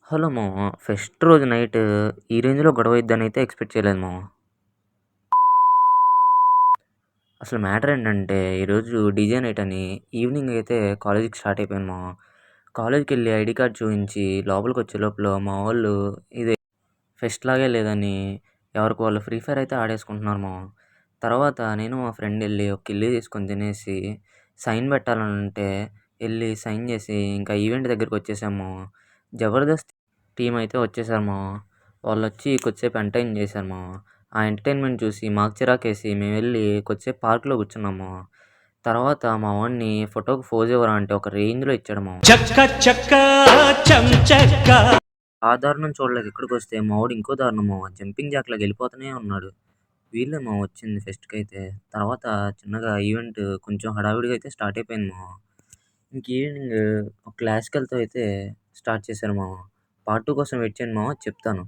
Hello మామ! Pest రోజు night ఈ రేంజ్‌లో గొడవయిద్దనైతే ఎక్స్‌పెక్ట్ చేయలేదు మామ. అసలు మ్యాటర్ ఏంటంటే, ఈరోజు డీజే నైట్ అని ఈవినింగ్ అయితే కాలేజ్‌కి స్టార్ట్ అయిపోయాను మామ. కాలేజ్‌కెళ్ళి ఐడీ కార్డ్ చూయించి లోపలికొచ్చే లోపల మా వోళ్ళు ఇది ఫెస్ట్ లాగే లేదని ఎవరికి వాళ్ళు ఫ్రీ ఫైర్ అయితే ఆడేసుకుంటున్నారు మామ. తర్వాత నేను మా ఫ్రెండ్ ఎళ్లి ఒక కిల్లీ తీసుకొని తినేసి సైన్ పెట్టాలనంటే ఎళ్లి సైన్ చేసి ఇంకా ఈవెంట్ దగ్గరికొచ్చేసాం మామ. జబర్దస్త్ టీమ్ అయితే వచ్చేసారు మామ. వాళ్ళొచ్చి కొద్దిసేపు ఎంటర్‌టైన్ చేశారు మామ. ఆ ఎంటర్‌టైన్‌మెంట్ చూసి మాకు చిరాకేసి మేమెళ్లి కొద్దిసేపు పార్క్‌లో కూర్చున్నాం మామ. తర్వాత మా వాడిని ఫోటోకి పోజ్ ఇవ్వరా అంటే ఒక రేంజ్‌లో ఇచ్చాడు మామ. చక్క చక్క చెంచక్క ఆ దారుణం చూడలేక ఇక్కడికొస్తే మా వోడు ఇంకో దారుణం మామ. జంపింగ్ జాక్‌లాగా ఎళ్ళిపోతూనే ఉన్నాడు. వీళ్ళే మామ వచ్చింది ఫెస్ట్‌కైతే. తర్వాత చిన్నగా ఈవెంట్ కొంచెం హడావిడిగా అయితే స్టార్ట్ అయిపోయింది మామ. ఇంక ఈవినింగ్ ఒక క్లాసికల్‌తో అయితే స్టార్ట్ చేశారు మామ. పార్ట్ 2 కోసం వెయిట్ చేయండి మామ చెప్తాను.